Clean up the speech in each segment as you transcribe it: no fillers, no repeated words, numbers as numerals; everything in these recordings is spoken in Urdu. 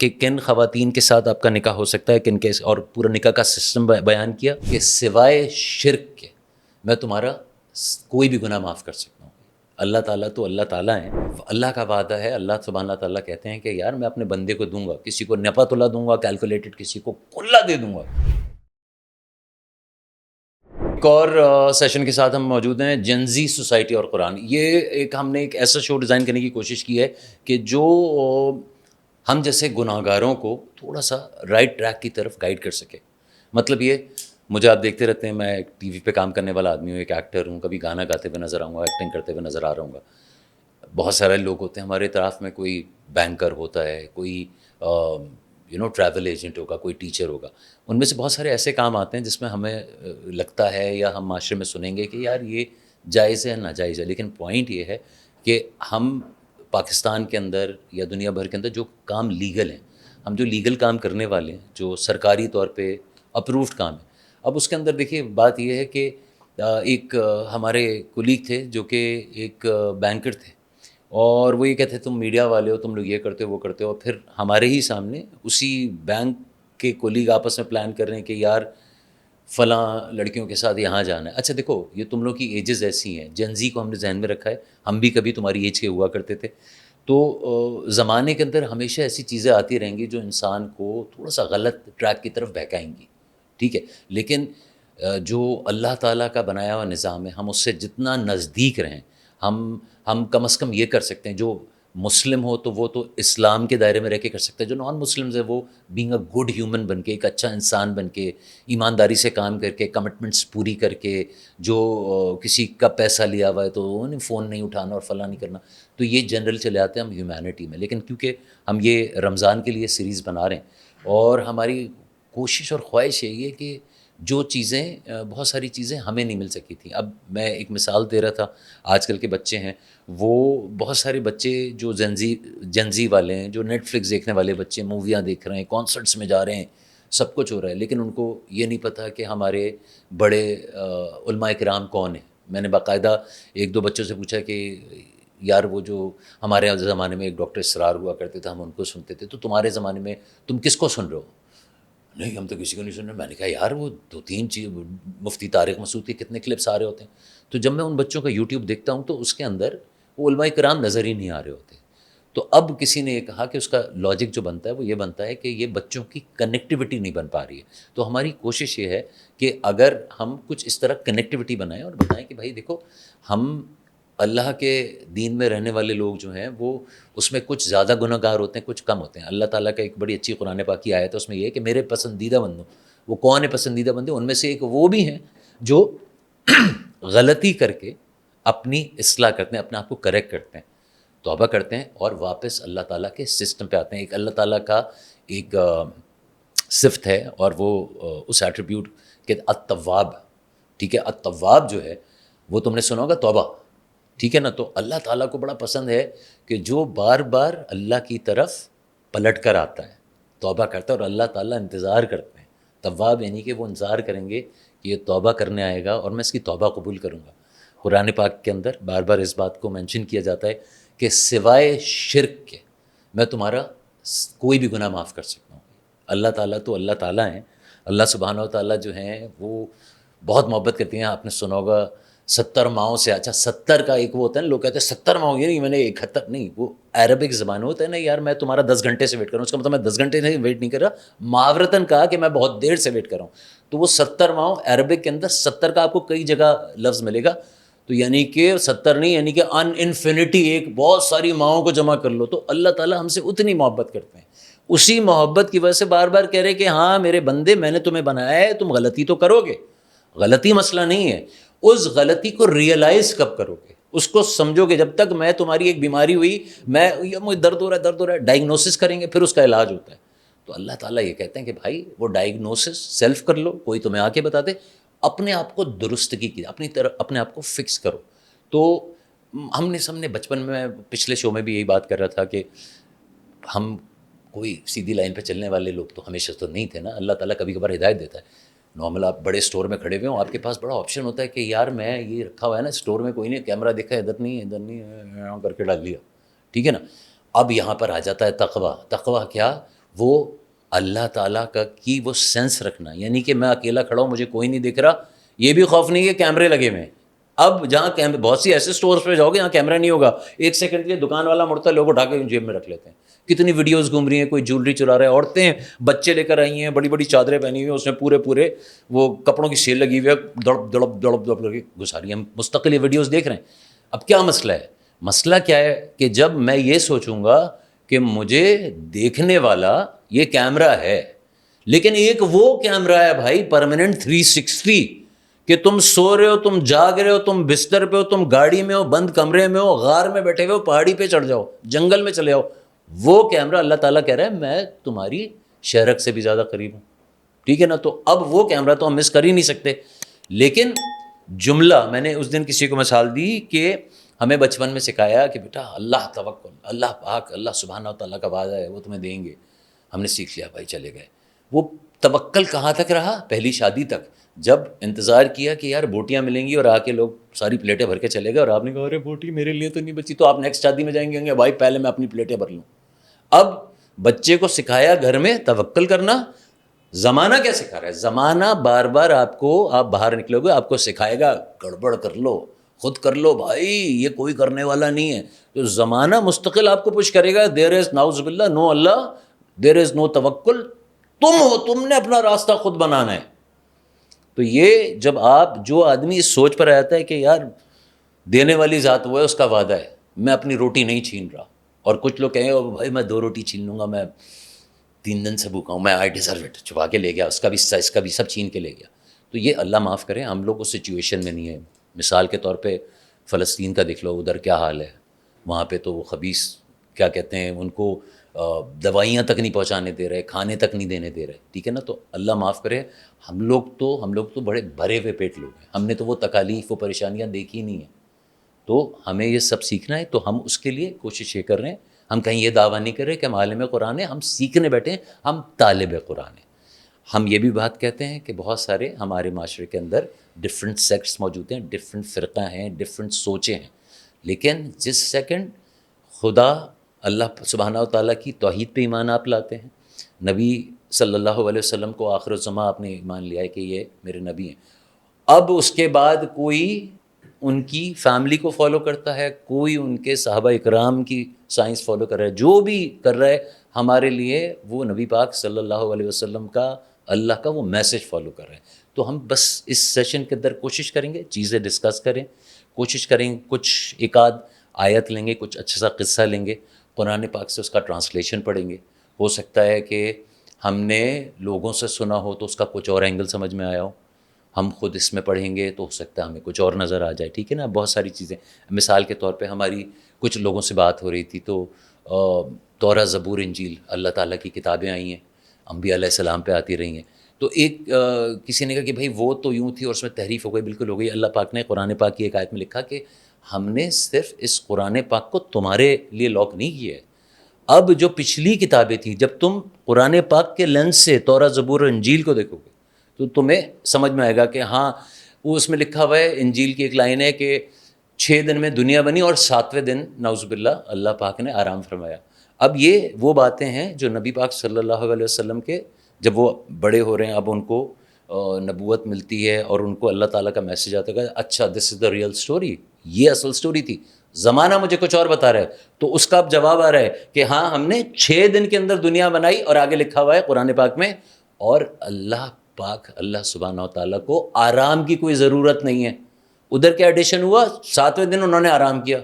کہ کن خواتین کے ساتھ آپ کا نکاح ہو سکتا ہے، کن کے، اور پورا نکاح کا سسٹم بیان کیا کہ سوائے شرک کے میں تمہارا کوئی بھی گناہ معاف کر سکتا ہوں۔ اللہ تعالیٰ تو اللہ تعالیٰ ہیں، اللہ کا وعدہ ہے، اللہ سبحانہ تعالیٰ کہتے ہیں کہ یار میں اپنے بندے کو دوں گا، کسی کو نپا تلا دوں گا کیلکولیٹڈ، کسی کو کھلا دے دوں گا۔ ایک اور سیشن کے ساتھ ہم موجود ہیں، جنزی سوسائٹی اور قرآن۔ یہ ہم نے ایک ایسا شو ڈیزائن کرنے کی کوشش کی ہے کہ جو ہم جیسے گناہ گاروں کو تھوڑا سا رائٹ ٹریک کی طرف گائیڈ کر سکے۔ مطلب یہ، مجھے آپ دیکھتے رہتے ہیں، میں ایک ٹی وی پہ کام کرنے والا آدمی ہوں، ایک ایکٹر ہوں، کبھی گانا گاتے ہوئے نظر آؤں گا، ایکٹنگ کرتے ہوئے نظر آ رہا ہوں گا۔ بہت سارے لوگ ہوتے ہیں ہمارے اطراف میں، کوئی بینکر ہوتا ہے، کوئی ٹریول ایجنٹ ہوگا، کوئی ٹیچر ہوگا۔ ان میں سے بہت سارے ایسے کام آتے ہیں جس میں ہمیں لگتا ہے یا ہم معاشرے میں سنیں گے کہ یار یہ جائز ہے، ناجائز ہے، لیکن پوائنٹ یہ ہے کہ ہم پاکستان کے اندر یا دنیا بھر کے اندر جو کام لیگل ہیں، ہم جو لیگل کام کرنے والے ہیں، جو سرکاری طور پہ اپرووڈ کام ہے، اب اس کے اندر دیکھیے بات یہ ہے کہ ایک ہمارے کولیگ تھے جو کہ ایک بینکر تھے، اور وہ یہ کہتے تم میڈیا والے ہو، تم لوگ یہ کرتے ہو وہ کرتے ہو، اور پھر ہمارے ہی سامنے اسی بینک کے کولیگ آپس میں پلان کر رہے ہیں کہ یار فلاں لڑکیوں کے ساتھ یہاں جانا ہے۔ اچھا دیکھو، یہ تم لوگ کی ایجز ایسی ہیں، جنزی کو ہم نے ذہن میں رکھا ہے، ہم بھی کبھی تمہاری ایج کے ہوا کرتے تھے، تو زمانے کے اندر ہمیشہ ایسی چیزیں آتی رہیں گی جو انسان کو تھوڑا سا غلط ٹریک کی طرف بہکائیں گی، ٹھیک ہے، لیکن جو اللہ تعالیٰ کا بنایا ہوا نظام ہے، ہم اس سے جتنا نزدیک رہیں، ہم کم از کم یہ کر سکتے ہیں، جو مسلم ہو تو وہ تو اسلام کے دائرے میں رہ کے کر سکتے ہیں، جو نان مسلمز ہیں وہ بینگ اے گڈ ہیومن بن کے، ایک اچھا انسان بن کے، ایمانداری سے کام کر کے، کمٹمنٹس پوری کر کے، جو کسی کا پیسہ لیا ہوا ہے تو انہیں فون نہیں اٹھانا اور فلاں نہیں کرنا، تو یہ جنرل چلے آتے ہیں ہم ہیومینٹی میں۔ لیکن کیونکہ ہم یہ رمضان کے لیے سیریز بنا رہے ہیں، اور ہماری کوشش اور خواہش یہی ہے کہ جو چیزیں، بہت ساری چیزیں ہمیں نہیں مل سکی تھیں۔ اب میں ایک مثال دے رہا تھا، آج کل کے بچے ہیں، وہ بہت سارے بچے جو جنزی والے ہیں، جو نیٹ فلکس دیکھنے والے بچے، موویاں دیکھ رہے ہیں، کانسرٹس میں جا رہے ہیں، سب کچھ ہو رہا ہے، لیکن ان کو یہ نہیں پتہ کہ ہمارے بڑے علماء کرام کون ہیں۔ میں نے باقاعدہ ایک دو بچوں سے پوچھا کہ یار وہ جو ہمارے زمانے میں ایک ڈاکٹر اسرار ہوا کرتے تھے، ہم ان کو سنتے تھے، تو تمہارے زمانے میں تم کس کو سن رہے ہو؟ نہیں ہم تو کسی کو نہیں سن رہے۔ میں نے کہا یار وہ دو تین چیز، مفتی طارق مسعود کے کتنے کلپس آ رہے ہوتے ہیں، تو جب میں ان بچوں کا یوٹیوب دیکھتا ہوں تو اس کے اندر وہ علماء کرام نظر ہی نہیں آ رہے ہوتے۔ تو اب کسی نے یہ کہا کہ اس کا لاجک جو بنتا ہے وہ یہ بنتا ہے کہ یہ بچوں کی کنیکٹیوٹی نہیں بن پا رہی ہے۔ تو ہماری کوشش یہ ہے کہ اگر ہم کچھ اس طرح کنیکٹیوٹی بنائیں اور بتائیں کہ بھائی دیکھو، ہم اللہ کے دین میں رہنے والے لوگ جو ہیں وہ اس میں کچھ زیادہ گناہ گار ہوتے ہیں، کچھ کم ہوتے ہیں۔ اللہ تعالیٰ کا ایک بڑی اچھی قرآن پاک کی آیت ہے، اس میں یہ ہے کہ میرے پسندیدہ بندوں، وہ کون ہے پسندیدہ بندے؟ ان میں سے ایک وہ بھی ہیں جو غلطی کر کے اپنی اصلاح کرتے ہیں، اپنے آپ کو کریکٹ کرتے ہیں، توبہ کرتے ہیں اور واپس اللہ تعالیٰ کے سسٹم پہ آتے ہیں۔ ایک اللہ تعالیٰ کا ایک صفت ہے، اور وہ اس ایٹریبیوٹ کہ التواب، ٹھیک ہے، التواب جو ہے وہ تم نے سنا ہوگا توبہ، ٹھیک ہے نا، تو اللہ تعالیٰ کو بڑا پسند ہے کہ جو بار بار اللہ کی طرف پلٹ کر آتا ہے، توبہ کرتا ہے، اور اللہ تعالیٰ انتظار کرتے ہیں۔ تواب یعنی کہ وہ انتظار کریں گے کہ یہ توبہ کرنے آئے گا اور میں اس کی توبہ قبول کروں گا۔ قرآن پاک کے اندر بار بار اس بات کو مینشن کیا جاتا ہے کہ سوائے شرک کے میں تمہارا کوئی بھی گناہ معاف کر سکتا ہوں۔ اللہ تعالیٰ تو اللہ تعالیٰ ہیں، اللہ سبحانہ و تعالیٰ جو ہیں وہ بہت محبت کرتی ہیں۔ آپ نے سنا ہوگا 70 ماؤں سے، اچھا 70 کا ایک وہ ہوتا ہے نا، لوگ کہتے ہیں 70 ماؤں، یہ نہیں میں نے 71 نہیں، وہ عربک زبان ہوتا ہے نا، یار میں تمہارا 10 گھنٹے سے ویٹ کر رہا ہوں، اس کا مطلب میں 10 گھنٹے سے ویٹ نہیں کر رہا، محاورتاً کہا کہ میں بہت دیر سے ویٹ کر رہا ہوں۔ تو وہ 70 ماؤں عربک کے اندر 70 کا آپ کو کئی جگہ لفظ ملے گا، تو یعنی کہ 70 نہیں، یعنی کہ ان انفینٹی، ایک بہت ساری ماؤں کو جمع کر لو۔ تو اللہ تعالیٰ ہم سے اتنی محبت کرتے ہیں، اسی محبت کی وجہ سے بار بار کہہ رہے کہ ہاں میرے بندے، میں نے تمہیں بنایا ہے، تم غلطی تو کرو گے، غلطی مسئلہ نہیں ہے، اس غلطی کو ریئلائز کب کرو گے، اس کو سمجھو گے۔ جب تک میں تمہاری ایک بیماری ہوئی، مجھے درد ہو رہا ہے، ڈائگنوسس کریں گے، پھر اس کا علاج ہوتا ہے۔ تو اللہ تعالیٰ یہ کہتے ہیں کہ بھائی وہ ڈائگنوسس سیلف کر لو، کوئی تمہیں آ کے بتا دے، اپنے آپ کو درستگی کی، اپنی طرف اپنے آپ کو فکس کرو۔ تو ہم نے بچپن میں، پچھلے شو میں بھی یہی بات کر رہا تھا کہ ہم کوئی سیدھی لائن پہ چلنے والے لوگ تو ہمیشہ تو نہیں تھے نا، اللہ تعالیٰ کبھی کبھار ہدایت دیتا ہے۔ نارمل آپ بڑے اسٹور میں کھڑے ہوئے ہوں، آپ کے پاس بڑا آپشن ہوتا ہے کہ یار میں یہ رکھا ہوا ہے نا اسٹور میں، کوئی نہیں، کیمرہ دیکھا ادھر نہیں ادھر نہیں، کر کے ڈال دیا، ٹھیک ہے نا۔ اب یہاں پر آ جاتا ہے تقویٰ۔ تقویٰ کیا؟ وہ اللہ تعالیٰ کا کی وہ سینس رکھنا، یعنی کہ میں اکیلا کھڑا ہوں، مجھے کوئی نہیں دکھ رہا، یہ بھی خوف نہیں ہے کیمرے لگے ہوئے ہیں. اب جہاں کیمرے، بہت سی ایسے سٹورز پہ جاؤ گے جہاں کیمرہ نہیں ہوگا، 1 سیکنڈ کے لیے دکان والا مڑتا ہے، لوگ اٹھا کے جیب میں رکھ لیتے ہیں. کتنی ویڈیوز گھوم رہی ہیں، کوئی جولری چرا رہا ہے، عورتیں بچے لے کر آئی ہیں، بڑی بڑی چادریں پہنی ہوئی ہیں، اس میں پورے وہ کپڑوں کی سیل لگی ہوئی ہے، دڑپ کر کے گھسا رہی ہیں. ہم مستقل یہ ویڈیوز دیکھ رہے ہیں. اب کیا مسئلہ ہے؟ مسئلہ کیا ہے کہ جب میں یہ سوچوں گا کہ مجھے دیکھنے والا یہ کیمرہ ہے، لیکن ایک وہ کیمرہ ہے بھائی پرماننٹ 360، کہ تم سو رہے ہو، تم جاگ رہے ہو، تم بستر پہ ہو، تم گاڑی میں ہو، بند کمرے میں ہو، غار میں بیٹھے ہوئے ہو، پہاڑی پہ چڑھ جاؤ، جنگل میں چلے جاؤ، وہ کیمرہ اللہ تعالیٰ کہہ رہا ہے میں تمہاری شہرک سے بھی زیادہ قریب ہوں. ٹھیک ہے نا؟ تو اب وہ کیمرہ تو ہم مس کر ہی نہیں سکتے. لیکن جملہ میں نے اس دن کسی کو مثال دی کہ ہمیں بچپن میں سکھایا کہ بیٹا اللہ توکل، اللہ پاک، اللہ سبحانہ و تعالیٰ کا وعدہ ہے وہ تمہیں دیں گے. ہم نے سیکھ لیا بھائی، چلے گئے. وہ توکل کہاں تک رہا؟ پہلی شادی تک، جب انتظار کیا کہ یار بوٹیاں ملیں گی اور آ کے لوگ ساری پلیٹیں بھر کے چلے گئے، اور آپ نے کہا ارے بوٹی میرے لیے تو نہیں بچی، تو آپ نیکسٹ شادی میں جائیں گے بھائی پہلے میں اپنی پلیٹیں بھر لوں. اب بچے کو سکھایا گھر میں توکل کرنا. زمانہ کیا سکھا رہا ہے؟ زمانہ بار بار آپ باہر نکلو گے آپ کو سکھائے گا گڑبڑ کر لو، خود کر لو بھائی، یہ کوئی کرنے والا نہیں ہے. تو زمانہ مستقل آپ کو پش کرے گا، دیر از ناؤز باللہ نو اللہ، دیر از نو توکل. تم ہو، تم نے اپنا راستہ خود بنانا ہے. تو یہ جب جو آدمی اس سوچ پر آتا ہے کہ یار دینے والی ذات وہ ہے، اس کا وعدہ ہے، میں اپنی روٹی نہیں چھین رہا. اور کچھ لوگ کہیں گے بھائی میں 2 روٹی چھین لوں گا، میں 3 دن سے بھوکا ہوں، میں آئی ڈیزرو اٹ، چھپا کے لے گیا، اس کا بھی حصہ، اس کا بھی، سب چھین کے لے گیا. تو یہ اللہ معاف کرے، ہم لوگ اس سچویشن میں نہیں ہیں. مثال کے طور پہ فلسطین کا دیکھ لو، ادھر کیا حال ہے. وہاں پہ تو وہ خبیث کیا کہتے ہیں ان کو، دوائیاں تک نہیں پہنچانے دے رہے، کھانے تک نہیں دینے دے رہے. ٹھیک ہے نا؟ تو اللہ معاف کرے، ہم لوگ تو بڑے بھرے ہوئے پیٹ لوگ ہیں، ہم نے تو وہ تکالیف و پریشانیاں دیکھی نہیں ہیں. تو ہمیں یہ سب سیکھنا ہے. تو ہم اس کے لیے کوشش یہ کر رہے ہیں. ہم کہیں یہ دعویٰ نہیں کر رہے کہ ہم عالم قرآن ہیں، ہم سیکھنے بیٹھے ہیں، ہم طالب قرآن ہیں. ہم یہ بھی بات کہتے ہیں کہ بہت سارے ہمارے معاشرے کے اندر ڈفرینٹ سیکٹس موجود ہیں، ڈفرینٹ فرقہ ہیں، ڈفرینٹ سوچیں ہیں. لیکن جس سیکنڈ خدا اللہ سبحانہ و تعالیٰ کی توحید پہ ایمان آپ لاتے ہیں، نبی صلی اللہ علیہ وسلم کو آخر الزماں آپ نے ایمان لیا ہے کہ یہ میرے نبی ہیں، اب اس کے بعد کوئی ان کی فیملی کو فالو کرتا ہے، کوئی ان کے صحابہ اکرام کی سائنس فالو کر رہا ہے، جو بھی کر رہا ہے ہمارے لیے وہ نبی پاک صلی اللہ علیہ وسلم کا، اللہ کا وہ میسج فالو کر رہے ہیں. تو ہم بس اس سیشن کے اندر کوشش کریں گے چیزیں ڈسکس کریں، کوشش کریں کچھ ایک آدھ آیت لیں گے، کچھ اچھا سا قصہ لیں گے، قرآن پاک سے اس کا ٹرانسلیشن پڑھیں گے. ہو سکتا ہے کہ ہم نے لوگوں سے سنا ہو تو اس کا کچھ اور اینگل سمجھ میں آیا ہو، ہم خود اس میں پڑھیں گے تو ہو سکتا ہے ہمیں کچھ اور نظر آ جائے. ٹھیک ہے نا؟ بہت ساری چیزیں، مثال کے طور پہ ہماری کچھ لوگوں سے بات ہو رہی تھی تو تورا، زبور، انجیل اللہ تعالیٰ کی کتابیں آئی ہیں، انبیاء علیہ السلام پہ آتی رہی ہیں. تو ایک کسی نے کہا کہ بھائی وہ تو یوں تھی اور اس میں تحریف ہو گئی. بالکل ہو گئی. اللہ پاک نے قرآن پاک کی ایک آیت میں لکھا کہ ہم نے صرف اس قرآن پاک کو تمہارے لیے لاک نہیں کیا ہے، اب جو پچھلی کتابیں تھیں جب تم قرآن پاک کے لینس سے تورا، زبور اور انجیل کو دیکھو گے تو تمہیں سمجھ میں آئے گا کہ ہاں وہ اس میں لکھا ہوا ہے. انجیل کی ایک لائن ہے کہ 6 دن میں دنیا بنی اور 7ویں دن نعوذ باللہ اللہ پاک نے آرام فرمایا. اب یہ وہ باتیں ہیں جو نبی پاک صلی اللہ علیہ وسلم کے جب وہ بڑے ہو رہے ہیں، اب ان کو نبوت ملتی ہے اور ان کو اللہ تعالیٰ کا میسج آتا ہے، اچھا دس از دا ریئل اسٹوری، یہ اصل اسٹوری تھی، زمانہ مجھے کچھ اور بتا رہا ہے. تو اس کا اب جواب آ رہا ہے کہ ہاں ہم نے 6 دن کے اندر دنیا بنائی اور آگے لکھا ہوا ہے قرآن پاک میں، اور اللہ پاک اللہ سبحانہ و تعالیٰ کو آرام کی کوئی ضرورت نہیں ہے. ادھر کیا ایڈیشن ہوا؟ 7ویں دن انہوں نے آرام کیا.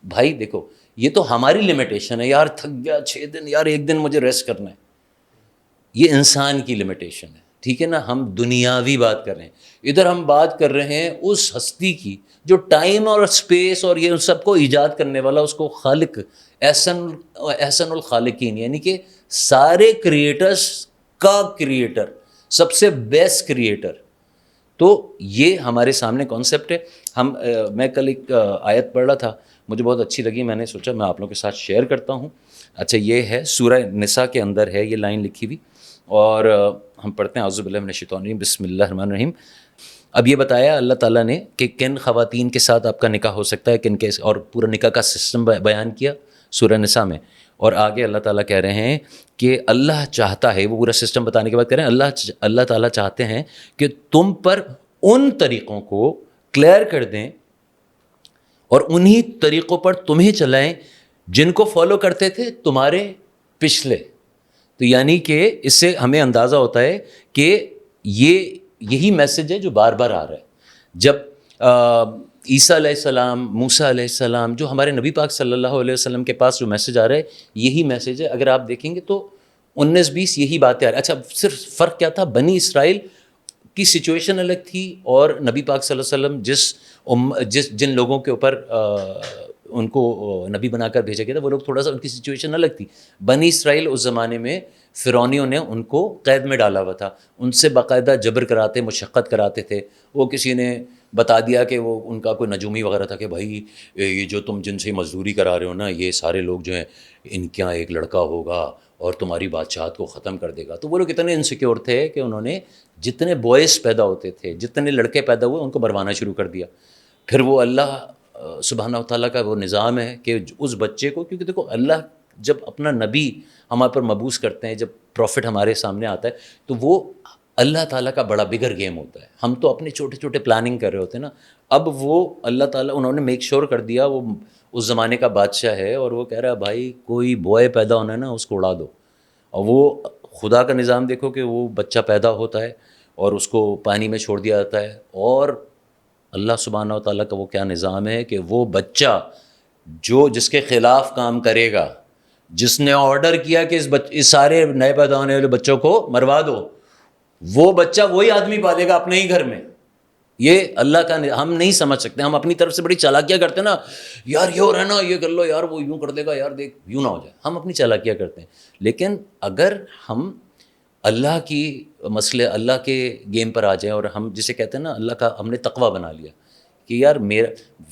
بھائی دیکھو یہ تو ہماری لمیٹیشن ہے، یار تھک گیا 6 دن، یار 1 دن مجھے ریسٹ کرنا ہے. یہ انسان کی لمیٹیشن ہے. ٹھیک ہے نا؟ ہم دنیاوی بات کر رہے ہیں، ادھر ہم بات کر رہے ہیں اس ہستی کی جو ٹائم اور اسپیس اور یہ سب کو ایجاد کرنے والا، اس کو خالق، احسن الخالقین، یعنی کہ سارے کریٹرز کا کریٹر، سب سے بیسٹ کریٹر. تو یہ ہمارے سامنے کانسیپٹ ہے. میں کل ایک آیت پڑھ رہا تھا، مجھے بہت اچھی لگی، میں نے سوچا میں آپ لوگوں کے ساتھ شیئر کرتا ہوں. اچھا یہ ہے سورہ نساء کے اندر ہے یہ لائن لکھی ہوئی، اور ہم پڑھتے ہیں اعوذ باللہ من الشیطان الرجیم، بسم اللہ الرحمن الرحیم. اب یہ بتایا اللہ تعالیٰ نے کہ کن خواتین کے ساتھ آپ کا نکاح ہو سکتا ہے، کن کے، اور پورا نکاح کا سسٹم بیان کیا سورہ نساء میں. اور آگے اللہ تعالیٰ کہہ رہے ہیں کہ اللہ چاہتا ہے، وہ پورا سسٹم بتانے کے بعد کہہ رہے ہیں اللہ تعالیٰ چاہتے ہیں کہ تم پر ان طریقوں کو کلیئر کر دیں اور انہی طریقوں پر تمہیں چلائیں جن کو فالو کرتے تھے تمہارے پچھلے. تو یعنی کہ اس سے ہمیں اندازہ ہوتا ہے کہ یہی میسج ہے جو بار بار آ رہا ہے. جب عیسیٰ علیہ السلام، موسیٰ علیہ السلام، جو ہمارے نبی پاک صلی اللہ علیہ وسلم کے پاس جو میسج آ رہا ہے یہی میسج ہے. اگر آپ دیکھیں گے تو 19-20 یہی باتیں آ رہی. اچھا صرف فرق کیا تھا، بنی اسرائیل کی سچویشن الگ تھی اور نبی پاک صلی اللہ علیہ وسلم جن لوگوں کے اوپر ان کو نبی بنا کر بھیجا گیا تھا وہ لوگ تھوڑا سا ان کی سچویشن الگ تھی. بنی اسرائیل اس زمانے میں فرعونیوں نے ان کو قید میں ڈالا ہوا تھا، ان سے باقاعدہ جبر کراتے، مشقت کراتے تھے. وہ کسی نے بتا دیا کہ وہ ان کا کوئی نجومی وغیرہ تھا کہ بھائی یہ جو تم جن سے مزدوری کرا رہے ہو نا، یہ سارے لوگ جو ہیں ان کے یہاں ایک لڑکا ہوگا اور تمہاری بادشاہت کو ختم کر دے گا. تو وہ لوگ اتنے انسیکیور تھے کہ انہوں نے جتنے بوائز پیدا ہوتے تھے، جتنے لڑکے پیدا ہوئے، ان کو مروانا شروع کر دیا. پھر وہ اللہ سبحانہ و تعالیٰ کا وہ نظام ہے کہ اس بچے کو، کیونکہ دیکھو اللہ جب اپنا نبی ہمارے پر مبعوث کرتے ہیں، جب پروفٹ ہمارے سامنے آتا ہے تو وہ اللہ تعالیٰ کا بڑا بگر گیم ہوتا ہے. ہم تو اپنے چھوٹے چھوٹے پلاننگ کر رہے ہوتے ہیں نا. اب وہ اللہ تعالیٰ انہوں نے میک شور کر دیا، وہ اس زمانے کا بادشاہ ہے اور وہ کہہ رہا ہے بھائی کوئی بوائے پیدا ہونا ہے نا اس کو اڑا دو. اور وہ خدا کا نظام دیکھو کہ وہ بچہ پیدا ہوتا ہے اور اس کو پانی میں چھوڑ دیا جاتا ہے. اور اللہ سبحانہ و تعالیٰ کا وہ کیا نظام ہے کہ وہ بچہ جس کے خلاف کام کرے گا، جس نے آرڈر کیا کہ اس سارے نئے پیدا ہونے والے بچوں کو مروا دو، وہ بچہ وہی آدمی پالے گا اپنے ہی گھر میں. یہ اللہ کا ہم نہیں سمجھ سکتے. ہم اپنی طرف سے بڑی چالاکیاں کرتے ہیں نا، یار یہ ہو رہا ہے نا، یہ کر لو یار، وہ یوں کر دے گا یار، دیکھ یوں نہ ہو جائے. ہم اپنی چالاکیاں کرتے ہیں. لیکن اگر ہم اللہ کی مسئلے، اللہ کے گیم پر آ جائیں اور ہم جسے کہتے ہیں نا اللہ کا ہم نے تقویٰ بنا لیا کہ یار میرا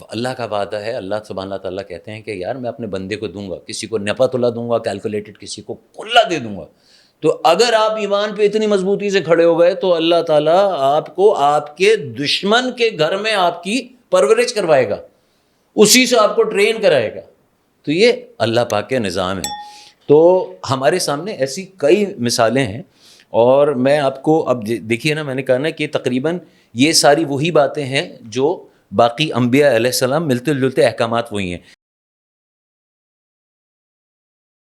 اللہ کا وعدہ ہے. اللہ سبحانہ تعالیٰ کہتے ہیں کہ یار میں اپنے بندے کو دوں گا، کسی کو نپا تلا دوں گا کیلکولیٹڈ، کسی کو کھلا دے دوں گا. تو اگر آپ ایمان پہ اتنی مضبوطی سے کھڑے ہو گئے تو اللہ تعالیٰ آپ کو آپ کے دشمن کے گھر میں آپ کی پرورش کروائے گا، اسی سے آپ کو ٹرین کرائے گا. تو یہ اللہ پاک کے نظام ہے. تو ہمارے سامنے ایسی کئی مثالیں ہیں. اور میں آپ کو اب دیکھیے نا، میں نے کہا نا کہ تقریباً یہ ساری وہی باتیں ہیں جو باقی انبیاء علیہ السلام، ملتے جلتے احکامات وہی ہیں.